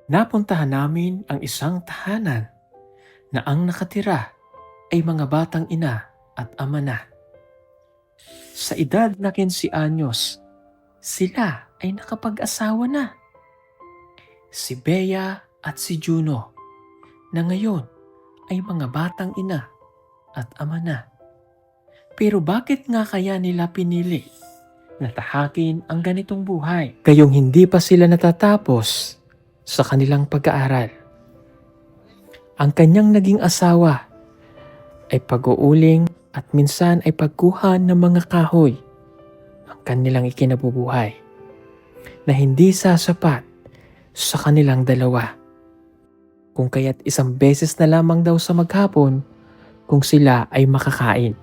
Napuntahan namin ang isang tahanan na ang nakatira ay mga batang ina at ama na. Sa edad na 15 anyos, sila ay nakapag-asawa na. Si Bea at si Juno na ngayon ay mga batang ina at ama na. Pero bakit nga kaya nila pinili na tahakin ang ganitong buhay gayong hindi pa sila natatapos sa kanilang pag-aaral? Ang kanyang naging asawa ay pag-uuling at minsan ay pagkuha ng mga kahoy ang kanilang ikinabubuhay na hindi sasapat sa kanilang dalawa. Kung kaya't isang beses na lamang daw sa maghapon kung sila ay makakain.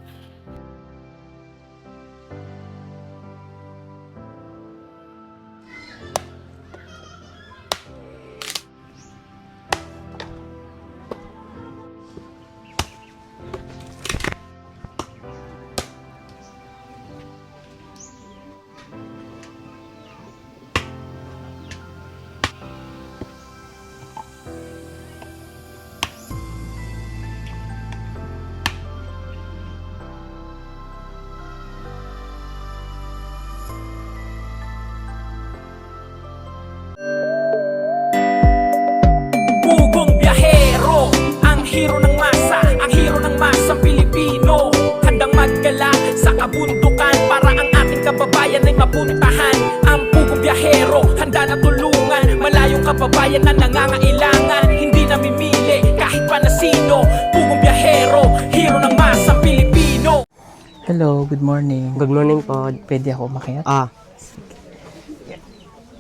Pugong biyahero, ang hero ng masa, ang hero ng masang Pilipino. Handang maggala sa kabundukan para ang ating kababayan ay mapuntahan. Ang pugong biyahero, handa na tulungan malayong kababayan na nangangailangan. Hindi namimili kahit pa na sino. Pugong biyahero, hero ng masang Pilipino. Hello, good morning. Good morning po. Pwede ako umakyat? Ah,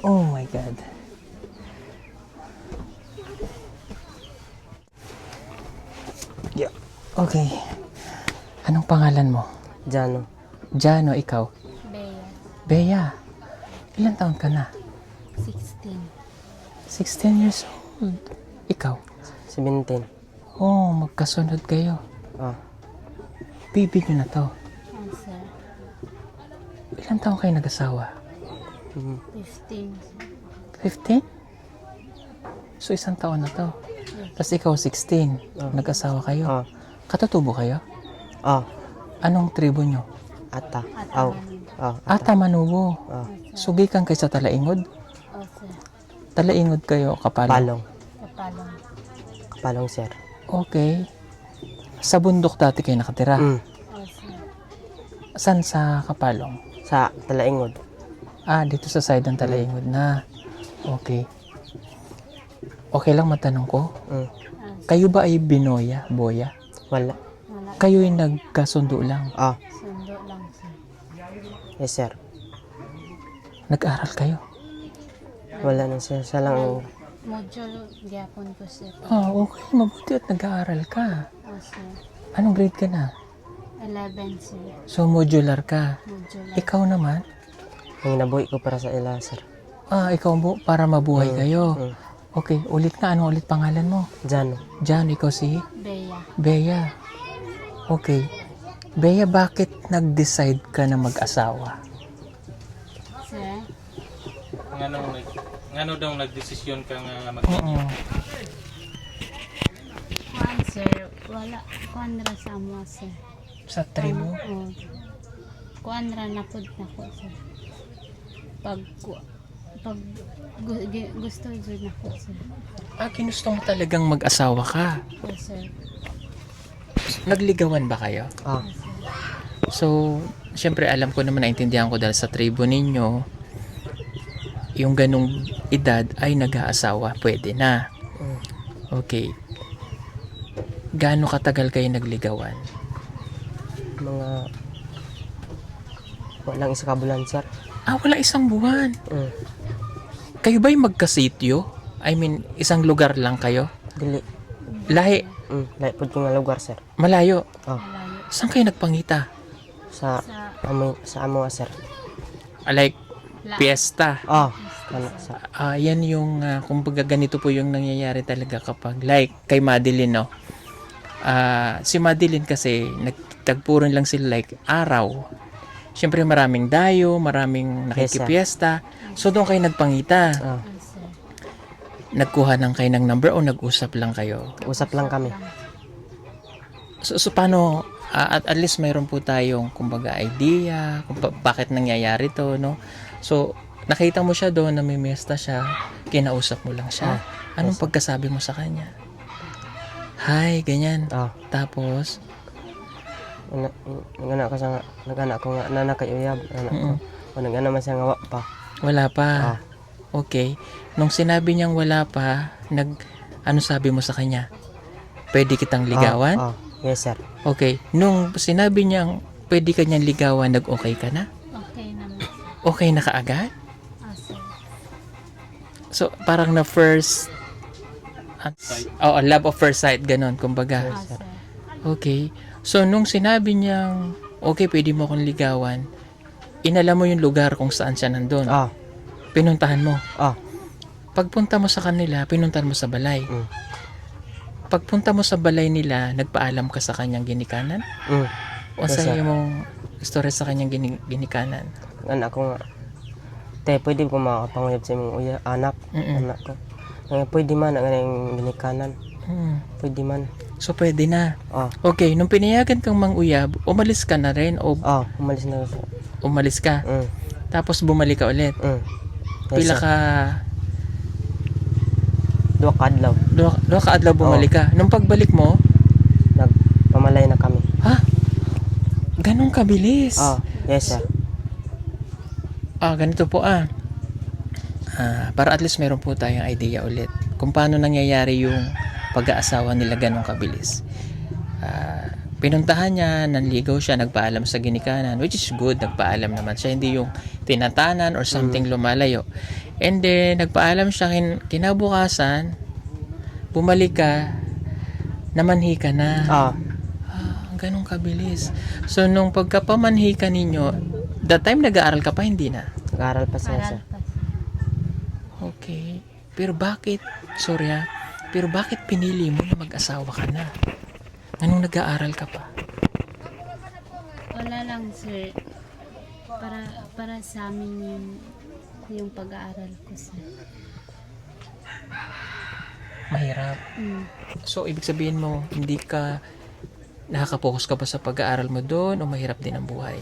Oh my God. Yeah. Okay. Anong pangalan mo? Jano. Jano, ikaw? Bea, Bea. Ilan taon ka na? 16. 16 years old. Ikaw? 17. Oh, magkasunod kayo. Ah, Baby nyo na to. Sir. Ilan taon kayo nag-asawa? 15. 15? So, isang taon na to. Tapos ikaw 16. Nag-asawa kayo. ah, Katutubo kayo? ah, Anong tribo nyo? ata. At Aw. aman. Ata Manubo. Ah, Sugikan kayo sa Talaingod? O, sir. Talaingod kayo, Kapalong? palong. Kapalong. Kapalong, sir. Okay. Sa bundok dati kayo nakatira? Mm. O, sir. Saan sa Kapalong? Sa Talaingod. Ah, dito sa side ng Talaingod na. Okay. Okay lang matanong ko? Mm. Kayo ba ay Binoya, Boya? Wala. Wala. Kayo ay nagkasundo lang. Ah, Sundo lang, sir. yes, sir. Nag-aral kayo? Wala na, sir. Siya lang. Module, gyapon ko, sir. Ah, okay. Mabuti at nag-aaral ka. O, sir. Anong grade ka na? 11, sir. So, modular ka. Module. Ikaw naman? Ang nabuhi ko para sa ila, sir. Ah, ikaw mo, para mabuhay kayo. Mm. Okay, ulit nga. Anong ulit pangalan mo? Jano. Jan, ikaw si Bea. Bea. Okay. Bea, bakit nag-decide ka na mag-asawa? Sir. Ngano daw nagdesisyon ka nga Oo. Kuan, sir. Wala. Kuan ra sa amo, sir. Sa tribo? O. Kuan ra na po na ko, sir. Pag gusto dyan na ko, sir. Ah, ginusto mo talagang mag-asawa ka. O, sir. Nagligawan ba kayo? Ah, So, syempre alam ko naman, naintindihan ko dahil sa tribo ninyo, yung ganong edad ay nag-aasawa, pwede na. mm. Okay. Gaano katagal kayo nagligawan? Mga walang isa kabulan, sir. Ah, wala isang buwan. Mm. Kayo ba'y magkasityo? I mean, isang lugar lang kayo? Dili. Lahi, Lahat po ko nga lugar, sir. malayo. Ah, Malayo. Saan kayo nagpangita? sa Sa amo, sir. Like, La. piyesta. Ah, ano, sa Yan yung, kumbaga ganito po yung nangyayari talaga kapag, like, kay Madeline, no? Si Madeline kasi, nagtagpuran lang sila like araw. Siyempre maraming dayo, maraming nakikipiesta. So doon kayo nagpangita. ah, O, sir. nagkuha ng kayo ng number o nag-usap lang kayo? Usap lang kami. So paano, at least mayroon po tayong kumbaga idea kung bakit nangyayari to, no? So, nakita mo siya doon, namimiesta siya, kinausap mo lang siya. Anong pagkasabi mo sa kanya? Hi, ganyan. Tapos, nagana ko nga nana kay uyab anak ko. O nagana man siya nga wa pa. wala pa. Okay. Nung sinabi niyang wala pa, ano sabi mo sa kanya? Pwede kitang ligawan? Yes sir. Okay. Nung sinabi niyang pwede ka niyang ligawan, nag-okay ka na? Okay naman. Okay na kaagad? Sir. So, parang na first... love of first sight, ganon, kumbaga. Sir. Okay. So, nung sinabi niyang, okay, pwede mo akong ligawan, inalam mo yung lugar kung saan siya nandun. Pinuntahan mo. Pagpunta mo sa kanila, pinuntahan mo sa balay. Pagpunta mo sa balay nila, nagpaalam ka sa kanyang ginikanan? O Yes, sa sir. mong story sa kanyang ginikanan? Anak ko nga. Te, pwede ko makapanguyab sa imong anak. Anak ko. Pwede man ang yung ginikanan. Pwede man. So, pwede na. Okay, nung pinayagan kang manguyab, umalis ka na rin o Umalis na ako. umalis ka? Tapos bumalik ka ulit? Yes, Pila sir. ka... Duwa ka adlaw. Doon ka adlaw bumalik ka. Nung pagbalik mo, Nagpamalay na kami. ganun kabilis. Yes sir. Ganito po para at least meron po tayong idea ulit kung paano nangyayari yung pag-aasawa nila ganun kabilis. Pinuntahan niya, nanligaw siya, nagpaalam sa ginikanan, which is good, nagpaalam naman siya, hindi yung tinatanan or something lumalayo. And then, nagpaalam siya, kinabukasan, bumalik ka, namanhi ka na. Ganun kabilis. So, nung pagkapamanhi ka ninyo, that time nag-aaral ka pa, hindi na? Nag-aaral pa siya sir. Okay. Pero bakit, pero bakit pinili mo na mag-asawa ka na? Anong nag-aaral ka pa? Wala lang sir. Para sa amin yung pag-aaral ko sir. Mahirap. So, ibig sabihin mo, hindi ka nakaka-focus ka ba sa pag-aaral mo doon o mahirap din ang buhay?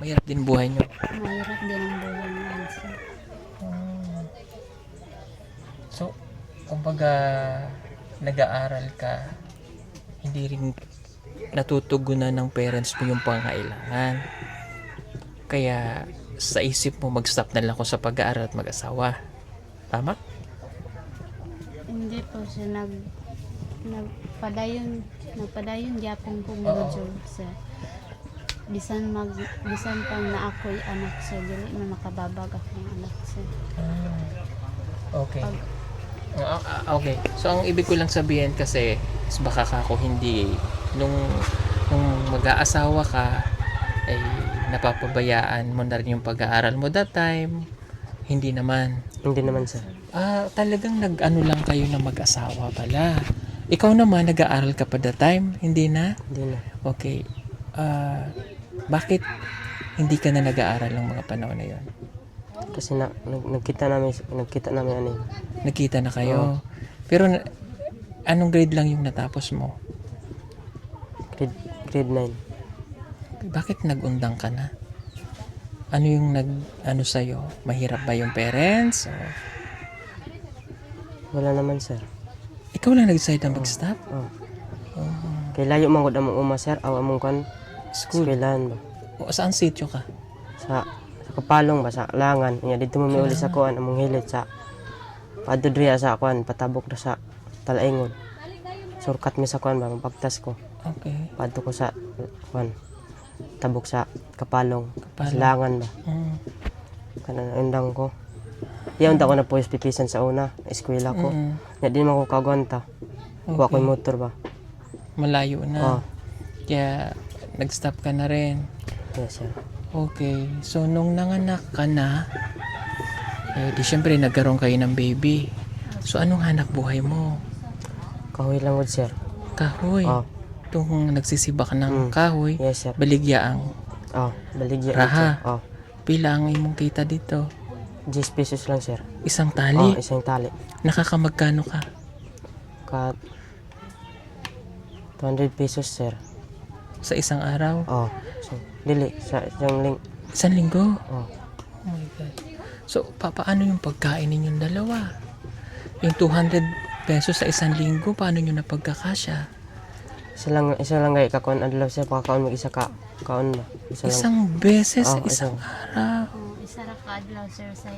Mahirap din buhay nyo? Mahirap din ang buhay niyan sir. So, kumbaga, nag-aaral ka, hindi rin natutugunan ng parents mo yung pangailangan. Kaya, sa isip mo, mag-stop na lang ako sa pag-aaral at mag-asawa. Tama? Hindi po siya nagpadayon gyapon ko module sir. Bisan pang na ako'y anak sir, dili na makababag akong anak sir. Okay. Okay. So, ang ibig ko lang sabihin kasi is baka ako hindi nung mag-aasawa ka ay napapabayaan mo na rin yung pag-aaral mo that time. Hindi naman. Hindi naman sir. Talagang nag-ano lang kayo na mag-asawa pala. Ikaw naman, nag-aaral ka pa that time? Hindi na? Hindi na. Okay. Bakit hindi ka na nag-aaral ng mga panahon na yon? Kasi nagkita namin ano. Nagkita na kayo. Pero anong grade lang yung natapos mo? Grade 9. Bakit nag-undang ka na? Ano yung ano sa'yo? Mahirap ba yung parents? O Wala naman sir. ikaw lang nag-decide na mag-stop? Kay layo man gud among uma sir, aw among kan School? eskwelahan ba. O saan sityo ka? Sa Kapalong ba sa Langan. Nya dito mo uli sa kuan among hilit sa padto diri sa kuan patabok na sa Talaingon. Surkat mi sa kuan ba mapagtas ko. Okay. Padto ko sa kuan tabok sa Kapalong. Sa Kapalong. Langan ba. Kanan undang ko. Diyan ko na po pipisan sa una, eskwela ko. Nya di man ko kagwanta. Kuha ko yung motor ba. Malayo na. Kaya nag-stop ka na rin. Yes sir. Okay. So, nung nanganak ka na, di syempre nagkaroon kayo ng baby. So, anong hanap buhay mo? Kahoy lang gud sir. Kahoy. Itong nagsisibak ng kahoy, Yes sir. baligya ang Baligya. Raha. Sir. pila ang imong kita dito. 10 pesos lang, sir. Isang Oh, tali? isang tali. Nakakamagkano ka? Kat 200 pesos, sir. Sa isang araw? Oh, so, dili sa isang Isang linggo? Oh, Oh my God. So, paano yung pagkain ninyong dalawa? Yung 200 pesos sa isang linggo, paano nyo napagkakasya? isa lang gay kakon adlaw, sir, pagkaon mag-isa ka kaon ba. Isa lang. Isang beses sa Oh, isang araw. Isa ra ka adlaw sir sa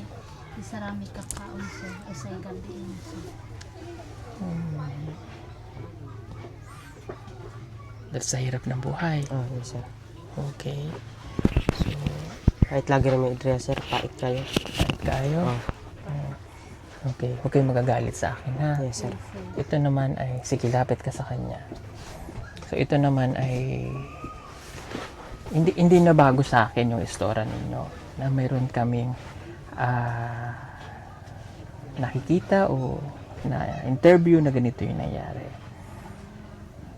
isa ra mi kakaon sir o sa gabi na sir. Dahil sa hirap ng buhay. Oh, yes, sir. Okay. Kahit lagi rin may idriya, sir, pait kayo. Kahit kayo. Oh, Okay. Huwag kayong magagalit sa akin, ha? yes, sir. Ito naman ay, sige, lapit ka sa kanya. So, ito naman ay, hindi na bago sa akin yung istorya ninyo na mayroon kaming nakikita o na interview na ganito yung nangyari.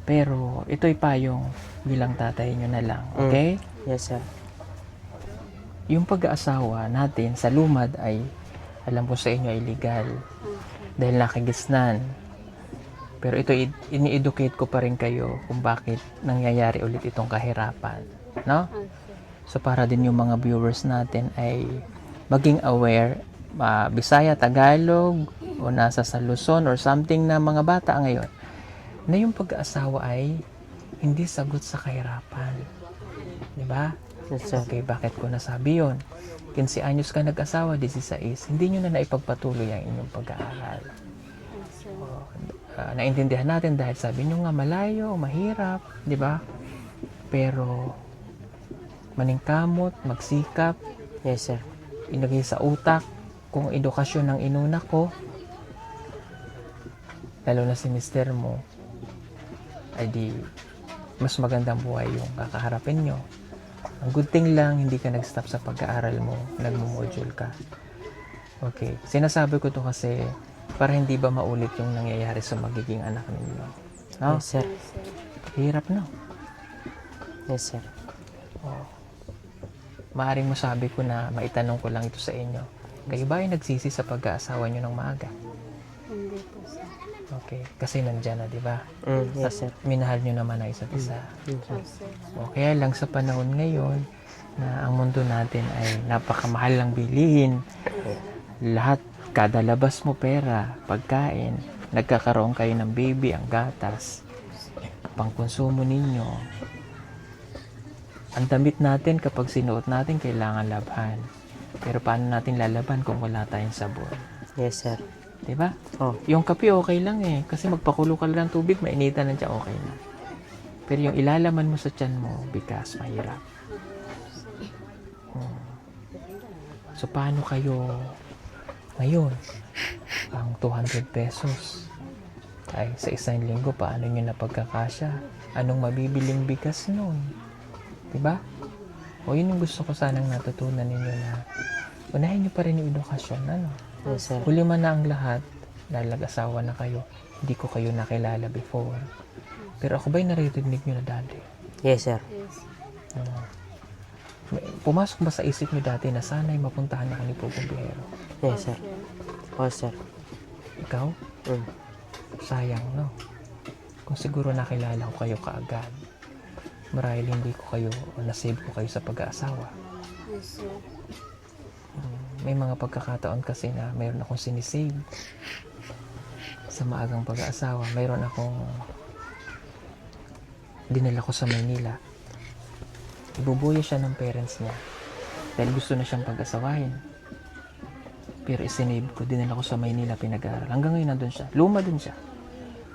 Pero, ito'y payong bilang tatay nyo na lang, okay? Yes, sir. Yung pag-aasawa natin sa lumad ay, alam ko sa inyo ay legal dahil nakagisnan. Pero ito, ini-educate ko pa rin kayo kung bakit nangyayari ulit itong kahirapan. No? So, para din yung mga viewers natin ay maging aware, Bisaya, Tagalog, o nasa sa Luzon or something na mga bata ngayon, na yung pag-aasawa ay hindi sagot sa kahirapan. Diba? Yes, sir. Okay, bakit ko nasabi yun? 15 anyos ka nag-asawa, 16, hindi nyo na naipagpatuloy ang inyong pag-aaral. Naintindihan natin dahil sabi nyo nga malayo, mahirap, di ba? Pero maningkamot, magsikap, Yes, sir. ilagay sa utak kung edukasyon ng inuna ko, lalo na si mister mo, ay di mas magandang buhay yung kakaharapin nyo. Ang good thing lang, hindi ka nag-stop sa pag-aaral mo, nagmo-module ka. Okay, sinasabi ko to kasi para hindi ba maulit yung nangyayari sa magiging anak ninyo. No? Yes, sir. Hirap, no? Yes, sir. Maaring masabi ko na maitanong ko lang ito sa inyo. Kayo ba ay nagsisi sa pag-aasawa nyo ng maaga? Hindi po sir. Okay, kasi nandyan na, di ba? Yes, sir. Minahal nyo naman na isa't isa. Yes, sir. Sir. O kaya lang sa panahon ngayon na ang mundo natin ay napakamahal ng bilihin. Lahat, kada labas mo pera, pagkain, nagkakaroon kayo ng baby, ang gatas, pangkonsumo ninyo. Ang damit natin kapag sinuot natin kailangan labhan. Pero paano natin lalaban kung wala tayong sabon? Yes, sir. Diba? Oh, Yung kape okay lang eh. Kasi magpakulo ka lang ng tubig, mainitan na siya, okay na. Pero yung ilalaman mo sa tiyan mo, bigas, mahirap. So, paano kayo ngayon? Ang 200 pesos ay sa isang linggo, paano nyo napagkakasya? Anong mabibiling bigas nun? Diba? O yun yung gusto ko sanang natutunan ninyo na unahin nyo pa rin yung edukasyon. Ano? yes, sir. Huli man na ang lahat, dahil nag-asawa na kayo, hindi ko kayo nakilala before. Pero ako ba'y naririnig nyo na dati? Yes, sir. Yes. Pumasok ba sa isip nyo dati na sana'y mapuntahan ako ni Pugong Bihero? Yes, sir. Oh, sir. Ikaw? Sayang, no? Kung siguro nakilala ko kayo kaagad, marahil hindi ko kayo, o nasave ko kayo sa pag-aasawa. Yes, sir. May mga pagkakataon kasi na mayroon akong sinisave sa maagang pag-aasawa. Mayroon akong dinala ko sa Maynila. Ibubuya siya ng parents niya dahil gusto na siyang pag-asawahin. Pero isinave ko, dinala ko sa Maynila, pinag-aaral. Hanggang ngayon nandun siya. Luma dun siya.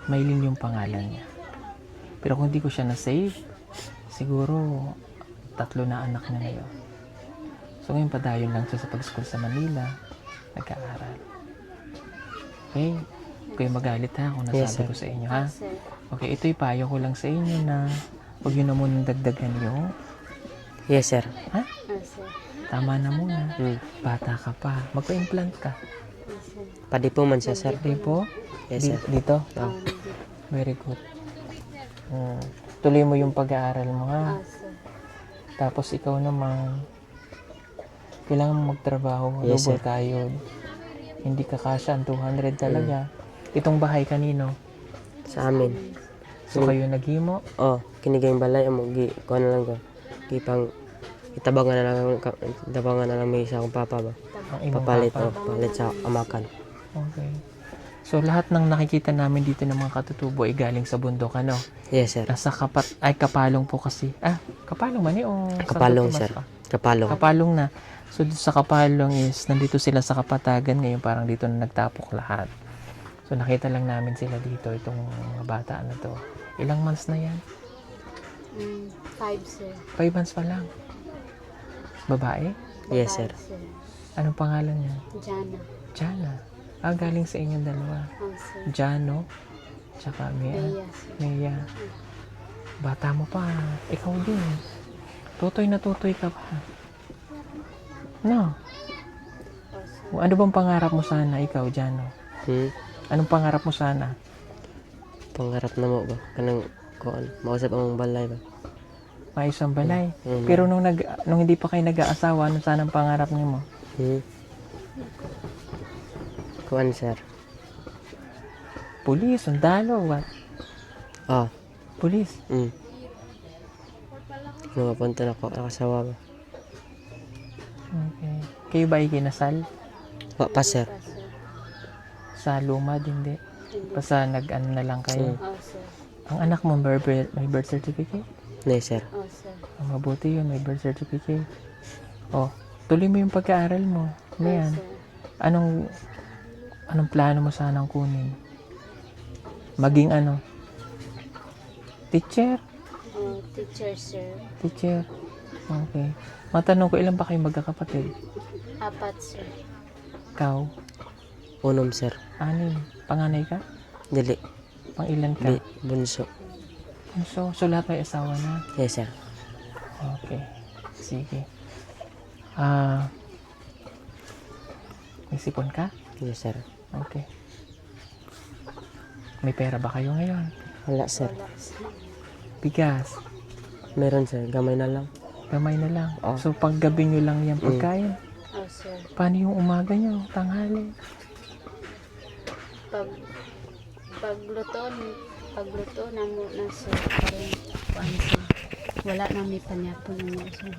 Maylin yung pangalan niya. Pero kung hindi ko siya na-save, siguro 3 na anak niya ngayon. So ngayon padayon lang siya sa pag-school sa Manila, nag-aaral. Okay? Kayo magalit ha kung nasabi Yes, sir. ko sa inyo ha. Sir. Okay, ito'y payo ko lang sa inyo na huwag yun na munang dagdagan yung Yes, sir. Yes, sir. tama na muna. Bata ka pa. Magpa-implant ka. Yes, sir. Padi po man siya, sir. Di po? Yes, sir. Dito? Very good. Tuloy mo yung pag-aaral mo ha. Sir. Tapos ikaw naman, Kailangan mo magtrabaho, Yes, double sir. tayo. Hindi ka kasya, ang 200 talaga. Itong bahay kanino? Sa amin. So kayo naghimo? Oh, kinigay balay amo gi kuan na lang ko. Gipang itabangan na lang may isa akong papa ba. Ang imong Papalit papa? papalit sa amakan. Okay. So lahat ng nakikita namin dito ng mga katutubo ay galing sa bundok, ano? Yes, sir. Nasa kapalong po kasi. Kapalong man eh o Santo Kapalong, Tomas sir. pa? Kapalong. Kapalong na. So doon sa Kapalong is nandito sila sa Kapatagan ngayon, parang dito na nagtapok lahat. So nakita lang namin sila dito, itong mga bata na to. Ilang months na yan? 5, sir. 5 months pa lang. Babae? Yes, sir. Sir. Anong pangalan niya? Jana. Jana. Galing sa inyong dalawa. Sir. Jano, tsaka Bea, sir. Mea. Bata mo pa. Ikaw din. Tutoy na tutoy ka pa. No. Ano bang pangarap mo sana, ikaw, Jano? Anong pangarap mo sana? Pangarap na mo ba? Kanang kuan, mausap ang balay ba? Maisang balay. Mm. Pero nung hindi pa kayo nag-aasawa, ano sana ang pangarap niyo mo? Kuan, sir. Pulis, sundalo, what? Oh, Pulis. nung mapunta na ako, nakasawa ba? Okay. Kayo ba ay kinasal? Wa pa, sir. Sa lumad, hindi. Basta nag-ano na lang kayo. Sir. Ang anak mo may birth certificate? Nay, sir. Sir. Mabuti yun, may birth certificate. Oh, tuloy mo yung pag-aaral mo. Ano yan? Anong plano mo sanang kunin? Maging ano? Teacher? Teacher, sir. Teacher. Okay. Matanong ko, ilan ba kayo magkakapatid? 4, sir. Ikaw? Unom, sir. 6. Panganay ka? Dili. Pang ilan ka? Bunso. So lahat may asawa na? Yes, sir. Okay. Sige. May sipon ka? Yes, sir. Okay. May pera ba kayo ngayon? Wala, sir. Bigas? Meron, sir. Gamay na lang. Gamay na lang. Oh. So pag gabi nyo lang yan pagkain? Sir. Paano yung umaga nyo? Tanghali? Pagluto na muna, sir. Parang, sir. Wala na may panyapon na mo, sir.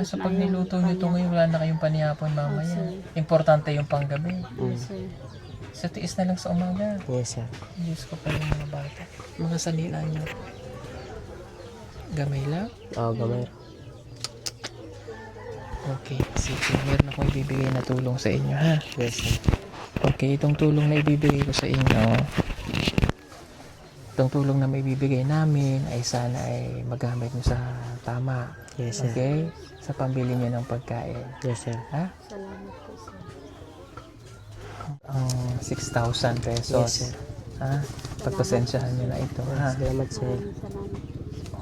So pag niluto nyo ito ngayon, wala na kayong panihapon mamaya. sir. Importante yung panggabi. Sir. So tiis na lang sa umaga. Yes, sir. Diyos ko pa yung mga bata. Mga salita nyo. Gamay lang? Oh, gamay. Okay, sige. Meron akong ibibigay na tulong sa inyo, ha? Yes, sir. Okay, itong tulong na ibibigay ko sa inyo, itong tulong na maibibigay namin ay sana ay magamit nyo sa tama. Yes, sir. Okay? Sa pambili nyo ng pagkain. Yes, sir. Ha? Salamat po, sir. Ang 6,000 pesos. Yes, sir. Ha? Pagpasensyahan nyo na ito, ha? Salamat, sir. Salamat.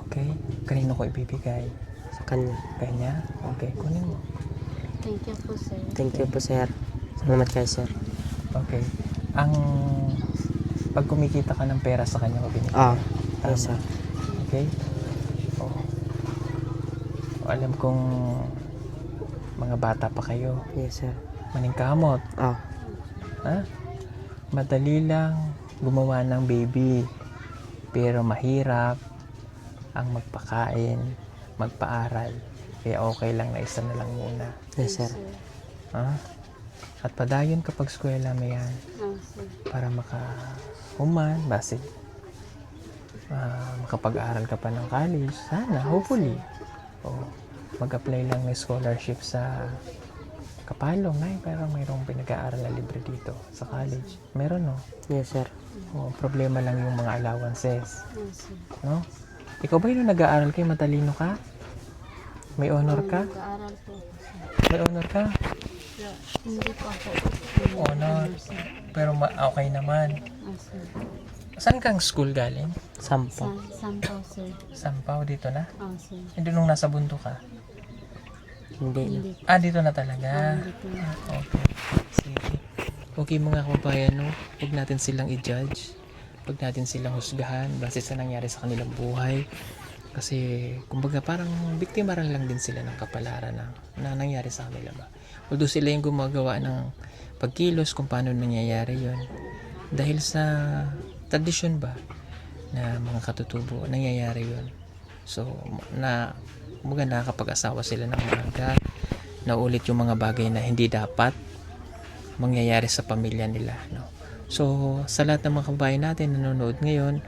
Okay? Kanino ko ibibigay? Sa kanya. Kanya? Okay, kunin mo. Thank you po, sir. Thank you po, sir. Salamat kayo, sir. Okay. Pag kumikita ka ng pera sa kanya ko binigay. Yes, sir. Okay? Oh. Alam kong mga bata pa kayo. Yes, sir. Maningkamot. Ha? Madali lang gumawa ng baby. Pero mahirap ang magpakain, magpaaral. Kaya okay lang na isa na lang muna. Yes, sir. Ha? At padayon kapag eskwela mo yan Sir. para makahuman, base makapag-aral ka pa ng college. Sana, hopefully. Mag-apply lang ng scholarship sa Kapalong. Ay, parang mayroong pinag-aaral na libre dito sa college. Meron, no? Yes, sir. Problema lang yung mga allowances. Sir. No? Ikaw ba yun nag-aaral kayo? Matalino ka? May honor ka? Nag-aaral po ako, sir. May honor ka? Hindi po ako. Honor. Pero okay naman. Sir. Saan kang school galing? Sampo. Sampaw, sir. Sampaw, dito na? Sir. Hindi nung nasa bundok ka? Hindi na. Dito na talaga. Dito na. Okay. Sige. Okay mga kababayan, no? Huwag natin silang i-judge. Huwag natin silang husgahan base sa nangyari sa kanilang buhay. Kasi, kumbaga parang biktima rin lang din sila ng kapalaran na nangyari sa kanila ba. Although sila yung gumagawa ng pagkilos kung paano nangyayari yon. Dahil sa tradisyon ba na mga katutubo, nangyayari yon. So, kumbaga nakakapag-asawa sila ng maaga, naulit yung mga bagay na hindi dapat mangyayari sa pamilya nila. No? So, sa lahat ng mga kabayan natin nanonood ngayon,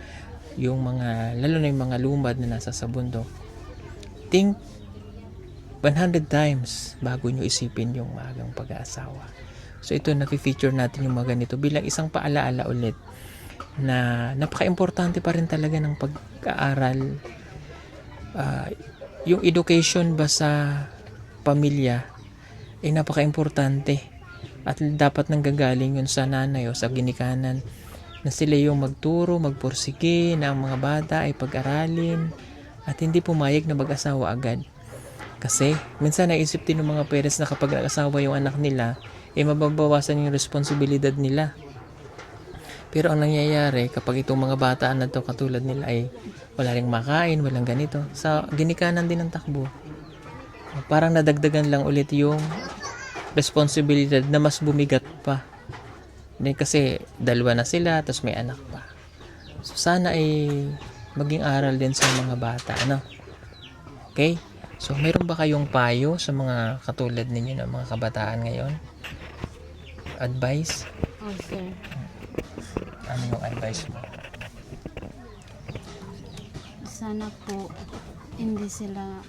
yung mga, lalo na yung mga lumad na nasa sa bundok, think 100 times bago nyo isipin yung maagang pag-aasawa. So ito, na-feature natin yung mga ganito bilang isang paalaala ulit na napaka-importante pa rin talaga ng pag-aaral. Yung education ba sa pamilya ay napaka-importante at dapat nanggagaling yun sa nanay o sa ginikanan na sila yung magturo, magpursige na ang mga bata ay pag-aralin at hindi pumayag na mag-asawa agad. Kasi minsan naisip din ng mga parents na kapag nag-asawa yung anak nila, mababawasan yung responsibilidad nila. Pero ang nangyayari kapag itong mga bata na to katulad nila ay wala ring makain, walang ganito, sa ginikanan din ng takbo. Parang nadagdagan lang ulit yung responsibilidad na mas bumigat pa. Kasi dalawa na sila, tapos may anak pa. So sana ay maging aral din sa mga bata, ano? Okay? So mayroon ba kayong payo sa mga katulad ninyo na mga kabataan ngayon? Advice? Oh, sir. Ano yung advice mo? Sana po hindi sila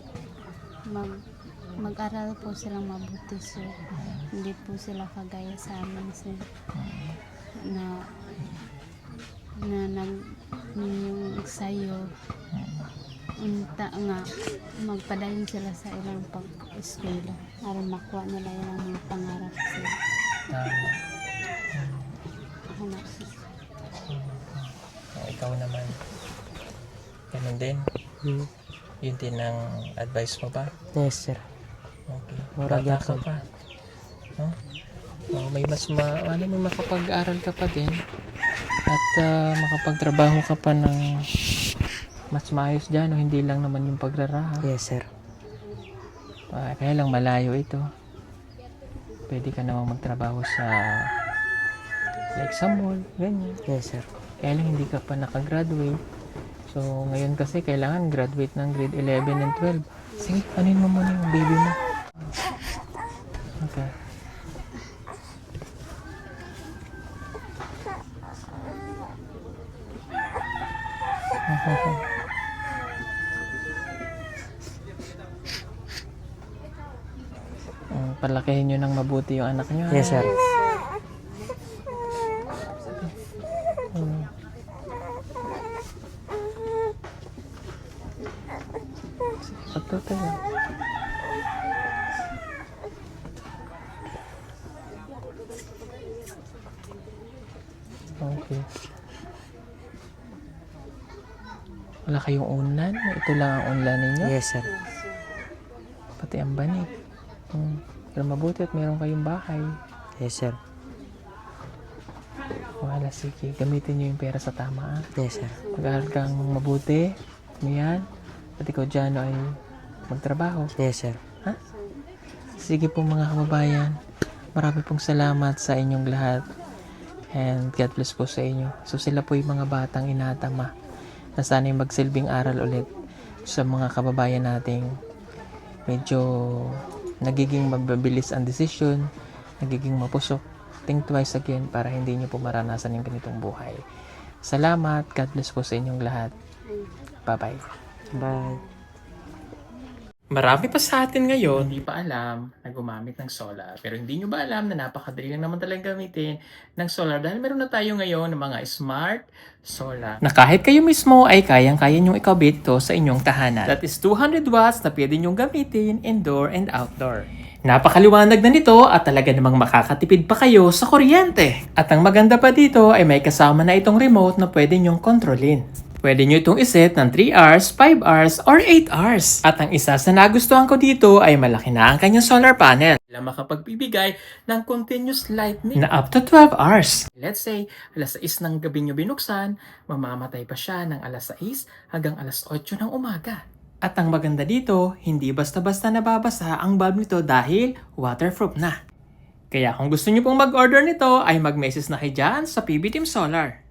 mag-aral po silang mabuti, sir. Hindi po sila kagaya sa amin, sir. Na yung sayo unta nga magpadayon sila sa ilang pag-eskwela para makuha nila ilang mga pangarap, sir. Ano, sir? Ikaw naman. Ganun din. Yun din ang advice mo ba? Yes, sir. Okay. Murag Bata ka yakod. pa. No? May may makapag-aral ka pa din. At makapagtrabaho ka pa ng mas maayos dyan. O hindi lang naman yung pagraraha. Yes, sir. Kaya lang malayo ito. Pwede ka namang magtrabaho sa like sa mall, ganyan. Yes, sir. Kaya lang hindi ka pa nakagraduate. So, ngayon kasi kailangan graduate ng grade 11 and 12. Sige, anin mo muna yung baby mo. Okay. Palakihin nyo ng mabuti yung anak nyo. Yes, sir. Patuloy. Okay. Wala kayong unlan? Ito lang ang unlan ninyo? Yes, sir. Pati ang banig. Pero mabuti at meron kayong bahay. Yes, sir. Wala, sige. Gamitin nyo yung pera sa tama. Yes, sir. Mag-aaral kang mabuti. Yan. At ikaw dyan ay magtrabaho. Yes, sir. Sige po mga kababayan. Marami pong salamat sa inyong lahat. And God bless po sa inyo. So sila po yung mga batang inatama na sana'y magsilbing aral ulit sa mga kababayan nating medyo nagiging mabilis ang desisyon, nagiging mapusok. Think twice again para hindi nyo po maranasan yung ganitong buhay. Salamat. God bless po sa inyong lahat. Bye-bye. Bye. Marami pa sa atin ngayon hindi pa alam na gumamit ng solar. Pero hindi nyo ba alam na napakadali lang naman talagang gamitin ng solar dahil meron na tayo ngayon ng mga smart solar. Na kahit kayo mismo ay kayang-kaya nyong ikabit to sa inyong tahanan. That is 200 watts na pwede nyong gamitin indoor and outdoor. Napakaliwanag na nito at talaga namang makakatipid pa kayo sa kuryente. At ang maganda pa dito ay may kasama na itong remote na pwede nyong kontrolin. Pwede nyo itong iset ng 3 hours, 5 hours, or 8 hours. At ang isa sa nagustuhan ko dito ay malaki na ang kanyang solar panel na makapagbibigay ng continuous lightning na up to 12 hours. Let's say, alas 6 ng gabi nyo binuksan, mamamatay pa siya ng alas 6 hanggang alas 8 ng umaga. At ang maganda dito, hindi basta-basta nababasa ang bulb nito dahil waterproof na. Kaya kung gusto nyo pong mag-order nito ay mag-message na kayo dyan sa PB Team Solar.